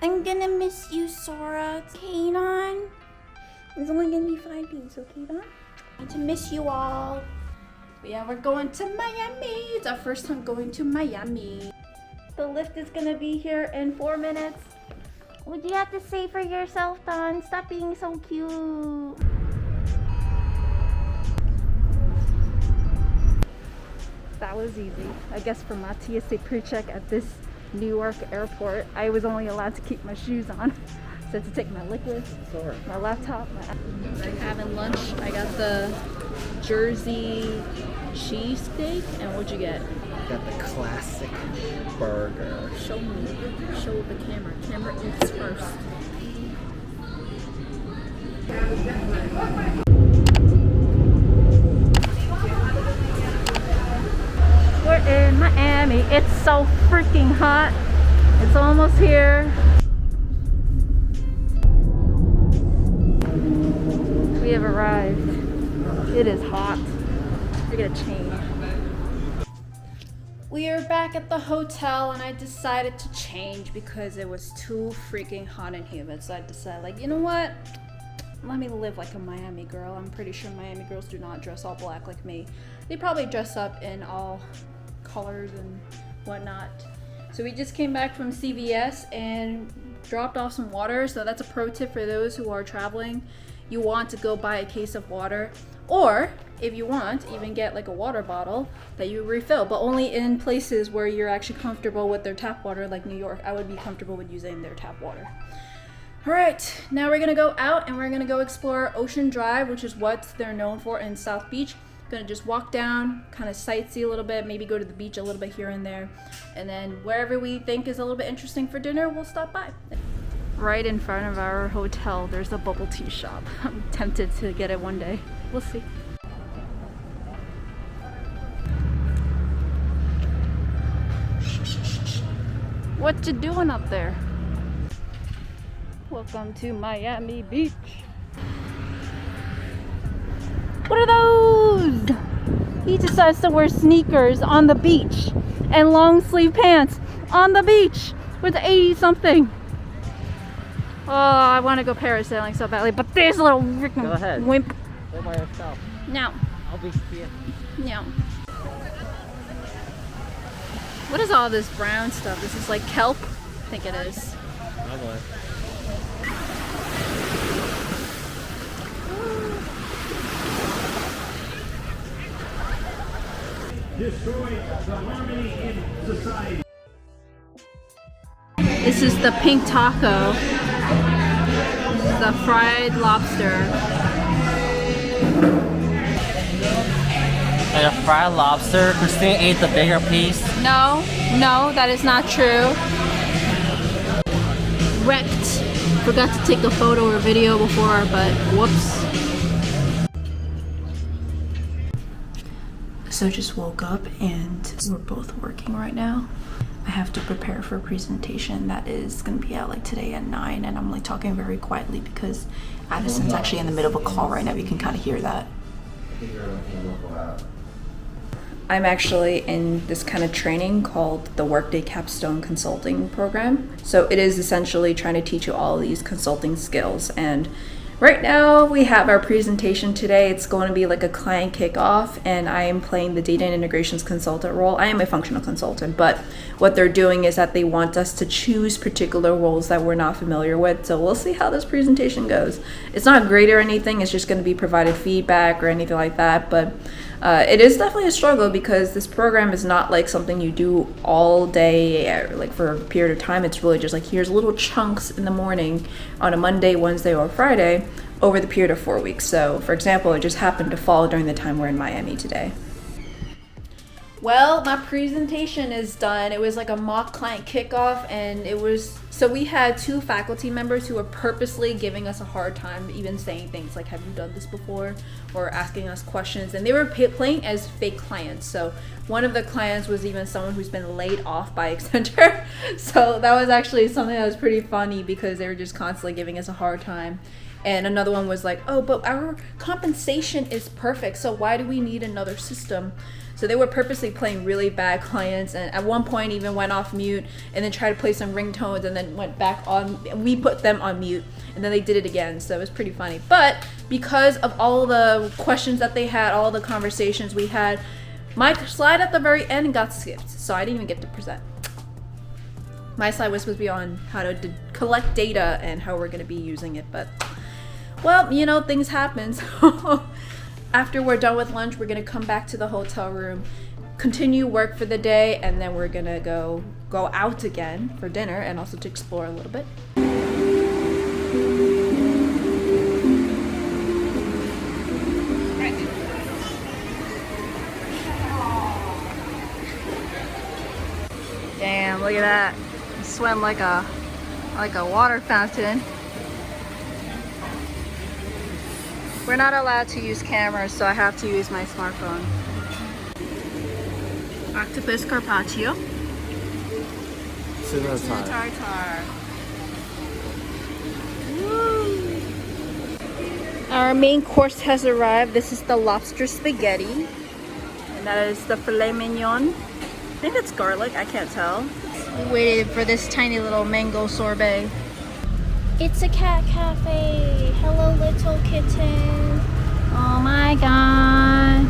I'm gonna miss you, Sora. Okay, Don? It's only gonna be 5 days, okay, Don? I need to miss you all. But yeah, we're going to Miami. It's our first time going to Miami. The lift is gonna be here in 4 minutes. What do you have to say for yourself, Don? Stop being so cute. That was easy. I guess for my TSA pre-check at this New York airport, I was only allowed to keep my shoes on. So I had to take my liquids, my laptop, I'm having lunch. I got the Jersey cheesesteak, and what'd you get? Got the classic burger. Show me. Show the camera. Camera eats first. We're in Miami. It's so freaking hot. It's almost here. We have arrived. It is hot. We're gonna change. We are back at the hotel and I decided to change because it was too freaking hot and humid. So I decided, like, you know what? Let me live like a Miami girl. I'm pretty sure Miami girls do not dress all black like me. They probably dress up in all colors and whatnot. So we just came back from CVS and dropped off some water. So that's a pro tip for those who are traveling. You want to go buy a case of water, or if you want, even get like a water bottle that you refill, but only in places where you're actually comfortable with their tap water, like New York. I would be comfortable with using their tap water. All right, now we're gonna go out and we're gonna go explore Ocean Drive, which is what they're known for in South Beach. Gonna just walk down, kind of sightsee a little bit, maybe go to the beach a little bit here and there, and then wherever we think is a little bit interesting for dinner, we'll stop by. Right in front of our hotel, there's a bubble tea shop. I'm tempted to get it one day. We'll see. What you doing up there? Welcome to Miami Beach. What are those? He decides to wear sneakers on the beach and long sleeve pants on the beach with 80 something. Oh, I want to go parasailing so badly, but this little freaking wimp. Go by yourself. No. I'll be here. No. What is all this brown stuff? This is like kelp? I think it is. Probably. Destroy the harmony in society. This is the pink taco. This is the fried lobster. And a fried lobster. Christine ate the bigger piece. No, that is not true. Wrecked. Forgot to take a photo or video before, but whoops. So just woke up and we're both working right now. I have to prepare for a presentation that is going to be out like today at 9, and I'm like talking very quietly because Addison's actually in the middle of a call right now. You can kind of hear that. I'm actually in this kind of training called the Workday Capstone Consulting Program. So it is essentially trying to teach you all these consulting skills. And right now we have our presentation today. It's going to be like a client kickoff, and I am playing the data and integrations consultant role. I am a functional consultant, but what they're doing is that they want us to choose particular roles that we're not familiar with. So we'll see how this presentation goes. It's not great or anything. It's just going to be provided feedback or anything like that. But it is definitely a struggle because this program is not like something you do all day, like for a period of time. It's really just like here's little chunks in the morning on a Monday, Wednesday, or Friday over the period of 4 weeks. So for example, it just happened to fall during the time we're in Miami today. Well, my presentation is done. It was like a mock client kickoff, and it was, so we had 2 faculty members who were purposely giving us a hard time, even saying things like, have you done this before? Or asking us questions, and they were playing as fake clients. So one of the clients was even someone who's been laid off by Accenture. So that was actually something that was pretty funny because they were just constantly giving us a hard time. And another one was like, oh, but our compensation is perfect, so why do we need another system? So they were purposely playing really bad clients, and at one point even went off mute and then tried to play some ringtones and then went back on. We put them on mute and then they did it again. So it was pretty funny. But because of all the questions that they had, all the conversations we had, my slide at the very end got skipped. So I didn't even get to present. My slide was supposed to be on how to collect data and how we're going to be using it, but well, you know, things happen. So after we're done with lunch, we're going to come back to the hotel room, continue work for the day, and then we're going to go out again for dinner and also to explore a little bit. Damn, look at that. Swim like a water fountain. We're not allowed to use cameras, so I have to use my smartphone. Octopus carpaccio. Tartar. Woo. Our main course has arrived. This is the lobster spaghetti, and that is the filet mignon. I think it's garlic, I can't tell. We waited for this tiny little mango sorbet. It's a cat cafe. Hello, little kitten. Oh my god.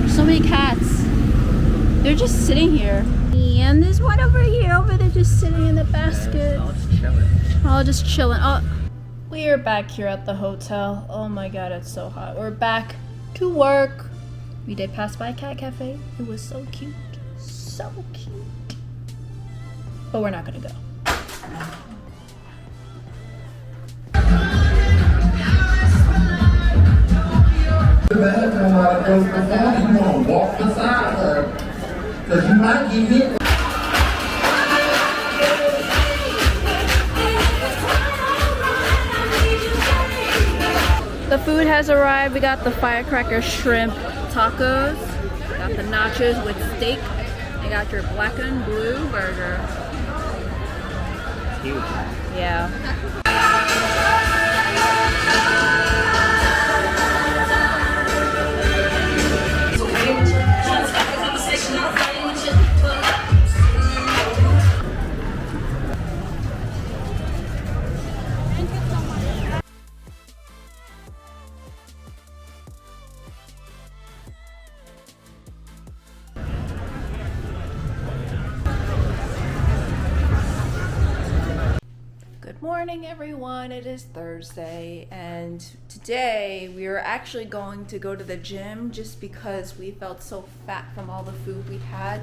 So many cats. They're just sitting here. And there's one over there just sitting in the basket. All just chilling. Oh, we are back here at the hotel. Oh my god, it's so hot. We're back to work. We did pass by a cat cafe. It was so cute. So cute. But we're not gonna go. Walk beside her, because you might get hit. The food has arrived. We got the firecracker shrimp tacos. Got the nachos with steak. You got your black and blue burger. Huge. Yeah. Good morning, everyone. It is Thursday, and today we are actually going to go to the gym just because we felt so fat from all the food we had.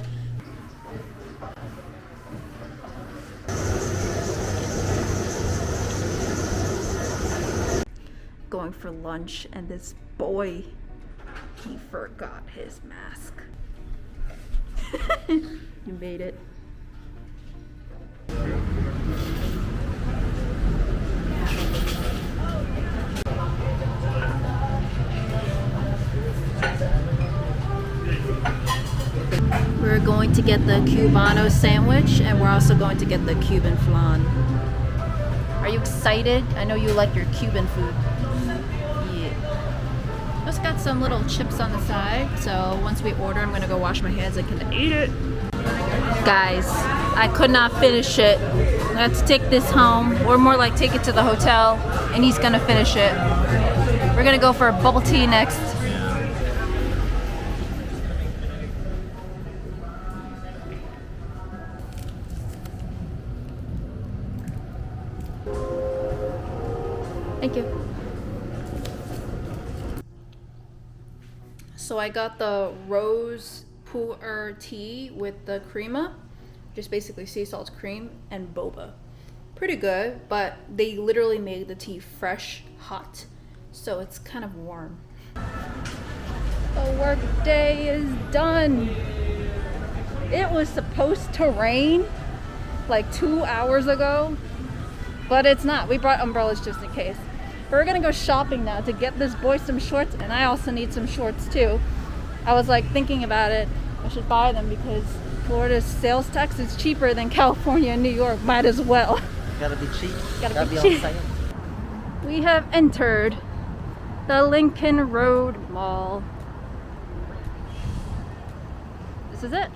Going for lunch, and this boy, he forgot his mask. You made it. We're going to get the Cubano sandwich, and we're also going to get the Cuban flan. Are you excited? I know you like your Cuban food. Yeah. Just got some little chips on the side, so once we order, I'm gonna go wash my hands and can eat it. Guys, I could not finish it. Let's take this home, or more like take it to the hotel, and he's gonna finish it. We're gonna go for a bubble tea next. Thank you. So I got the rose pu'er tea with the crema, just basically sea salt cream and boba. Pretty good, but they literally made the tea fresh, hot, so it's kind of warm. The work day is done. It was supposed to rain like 2 hours ago, but it's not. We brought umbrellas just in case. But we're gonna go shopping now to get this boy some shorts, and I also need some shorts too. I was like thinking about it. I should buy them because Florida's sales tax is cheaper than California and New York. Might as well. Gotta be cheap. Gotta be on cheap. sale. We have entered the Lincoln Road Mall. is it.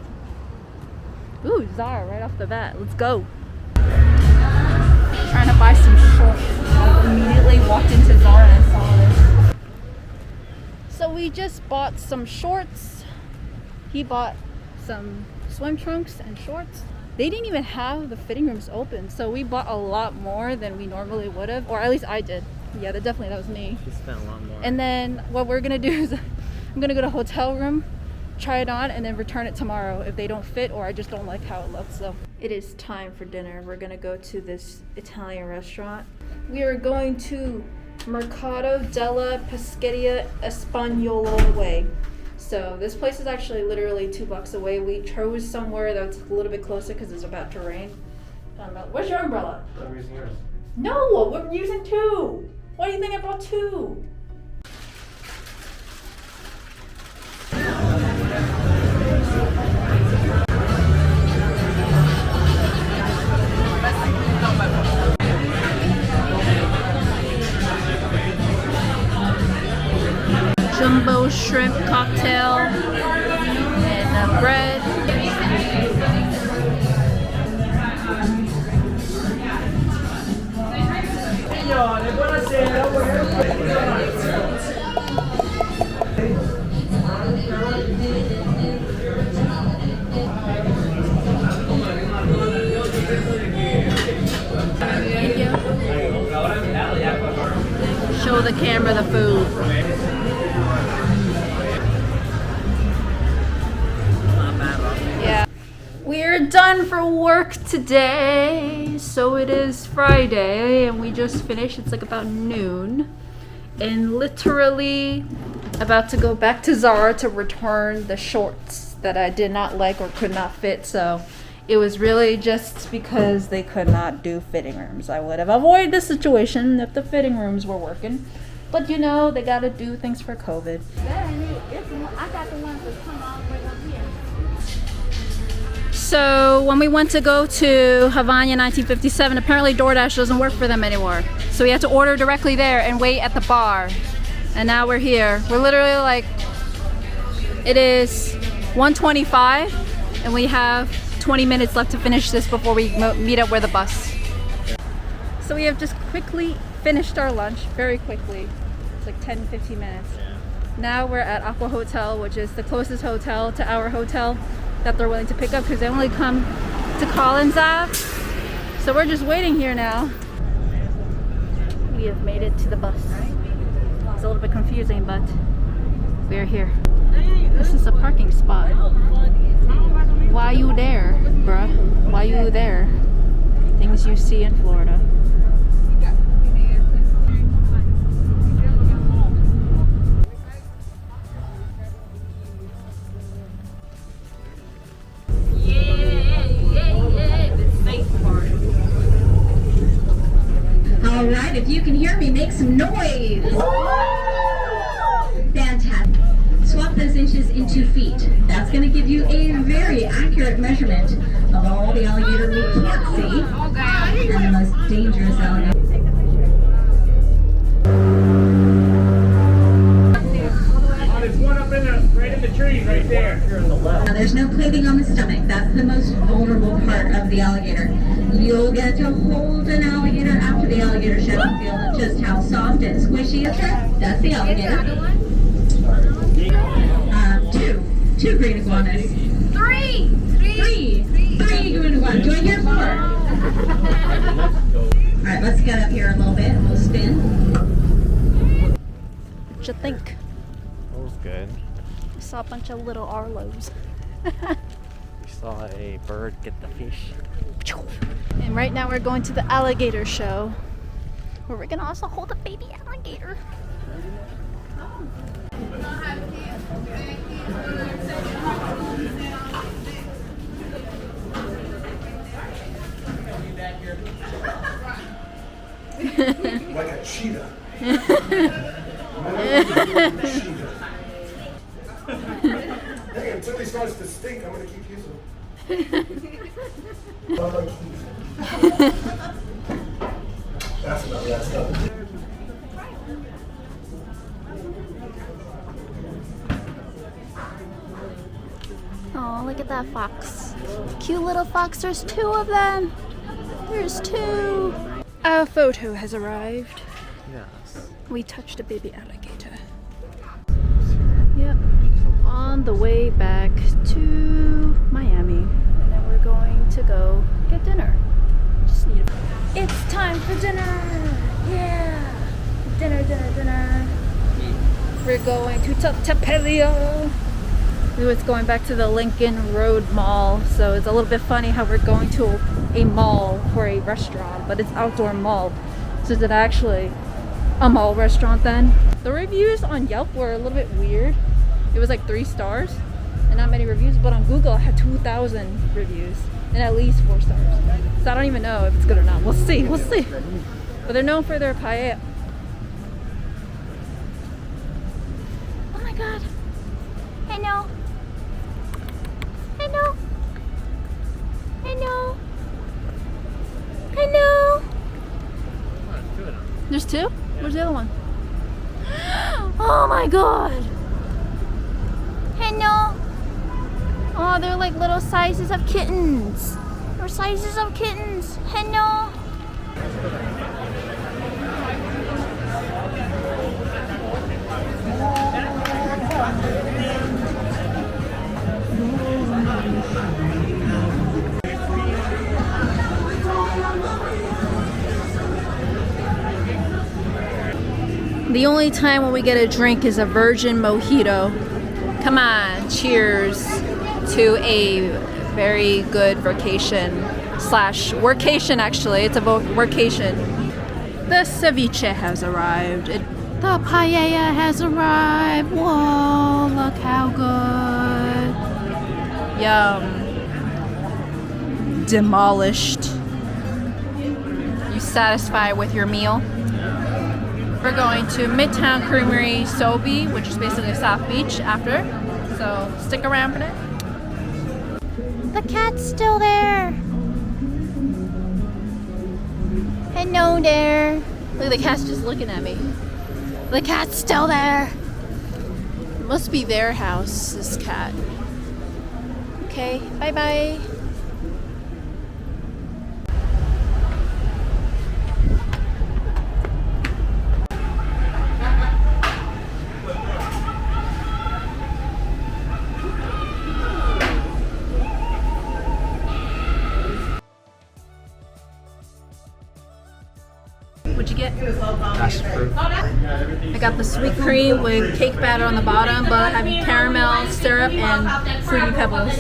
Ooh, Zara right off the bat. Let's go. Trying to buy some shorts. I immediately walked into Zara and saw this. So we just bought some shorts. He bought some swim trunks and shorts. They didn't even have the fitting rooms open, so we bought a lot more than we normally would have, or at least I did. Yeah, that was me. You spent a lot more. And then what we're gonna do is I'm gonna go to a hotel room, try it on, and then return it tomorrow if they don't fit or I just don't like how it looks. So it is time for dinner. We're gonna go to this Italian restaurant. We are going to Mercato, Della, Pescheria, Espanola Way. So this place is actually literally 2 blocks away. We chose somewhere that's a little bit closer because it's about to rain. Where's your umbrella? I'm using yours. No, we're using 2. Why do you think I brought 2? Jumbo shrimp cocktail and bread. Show the camera the food. Yeah. We're done for work today. So it is Friday and we just finished. It's like about noon. And literally about to go back to Zara to return the shorts that I did not like or could not fit. So it was really just because they could not do fitting rooms. I would have avoided this situation if the fitting rooms were working. But you know, they gotta do things for COVID. I got the ones that come all the way up here. So when we went to go to Havana 1957, apparently DoorDash doesn't work for them anymore. So we had to order directly there and wait at the bar. And now we're here. We're literally like, it is 1:25 and we have 20 minutes left to finish this before we meet up with the bus. So we have just quickly finished our lunch, very quickly. It's like 10-15 minutes. Now we're at Aqua Hotel, which is the closest hotel to our hotel that they're willing to pick up because they only come to Collins Ave. So we're just waiting here now. We have made it to the bus. It's a little bit confusing, but we're here. This is a parking spot. Why you there, bruh? Why you there? Things you see in Florida. All right, if you can hear me, make some noise. Fantastic. Swap those inches into feet. That's going to give you a very accurate measurement of all the alligator we can't see and the most dangerous alligator. There's one up in right in the trees right there. Now, there's no plating on the stomach. That's the most vulnerable part of the alligator. You'll get to hold an alligator after the alligator show and feel just how soft and squishy it is. That's the alligator. Two green iguanas. Three green iguanas. Do I hear 4? All right, let's get up here a little bit and we'll spin. What you think? That was good. I saw a bunch of little Arlos. We saw a bird get the fish. And right now we're going to the Alligator Show, where we're gonna also hold a baby alligator. Like a cheetah. Hey, until he starts to stink, I'm gonna keep using him. That's enough, that's enough. Oh, look Look at that fox. Cute little fox. There's 2 of them. There's 2. Our photo has arrived. Yes. We touched a baby alligator. Yep. On the way back to Miami. And then we're going to go get dinner. Just need It's time for dinner! Yeah! Dinner. We're going to Pescheria. We was going back to the Lincoln Road Mall, so it's a little bit funny how we're going to a mall for a restaurant, but it's outdoor mall. So is it actually a mall restaurant then? The reviews on Yelp were a little bit weird. It was like 3 stars and not many reviews, but on Google it had 2,000 reviews and at least 4 stars. So I don't even know if it's good or not. We'll see. But they're known for their paella. Oh my god. Hello. There's 2? Where's the other one? Oh my god! Hello! Oh, they're like little sizes of kittens. They're sizes of kittens. Hello! The only time when we get a drink is a virgin mojito. Come on, cheers to a very good vacation slash workation actually. It's a workation. The ceviche has arrived. The paella has arrived. Whoa, look how good. Yum. Demolished. You satisfied with your meal? We're going to Midtown Creamery SOBE, which is basically South Beach after. So stick around for that. The cat's still there. Hello there. Look, the cat's just looking at me. The cat's still there. It must be their house, this cat. Okay, bye-bye. What'd you get? Passion fruit. I got the sweet cream with cake batter on the bottom, but I have caramel syrup and fruity pebbles.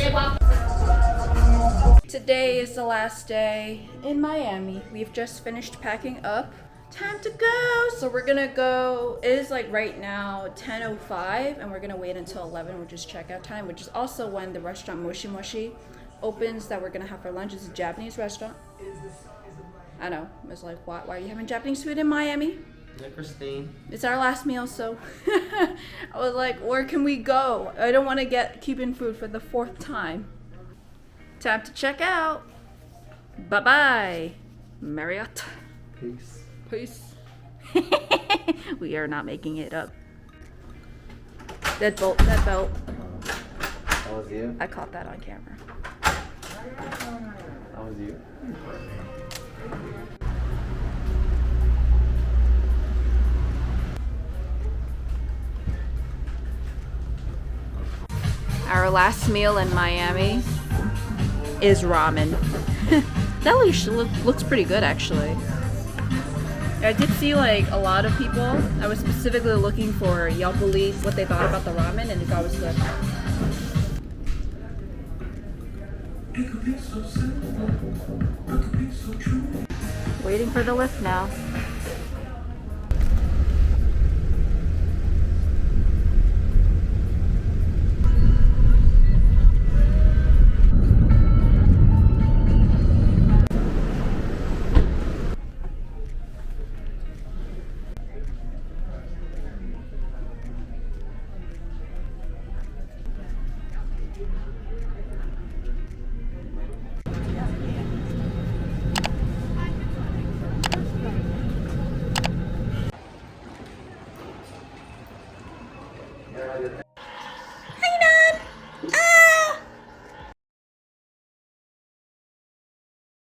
Today is the last day in Miami. We've just finished packing up. Time to go. So we're gonna go. It is like right now 10:05, and we're gonna wait until 11, which is checkout time, which is also when the restaurant Moshi Moshi opens that we're gonna have for lunch. It's a Japanese restaurant. I know. I was like, why are you having Japanese food in Miami? Yeah, Christine. It's our last meal, so I was like, where can we go? I don't want to get Cuban food for the 4th time. Time to check out. Bye-bye, Marriott. Peace. Peace. We are not making it up. That belt. That was you? I caught that on camera. That was you? Our last meal in Miami is ramen. That looks pretty good actually. I did see like a lot of people. I was specifically looking for Yelp reviews, what they thought about the ramen, and they thought it was good. Waiting for the lift now.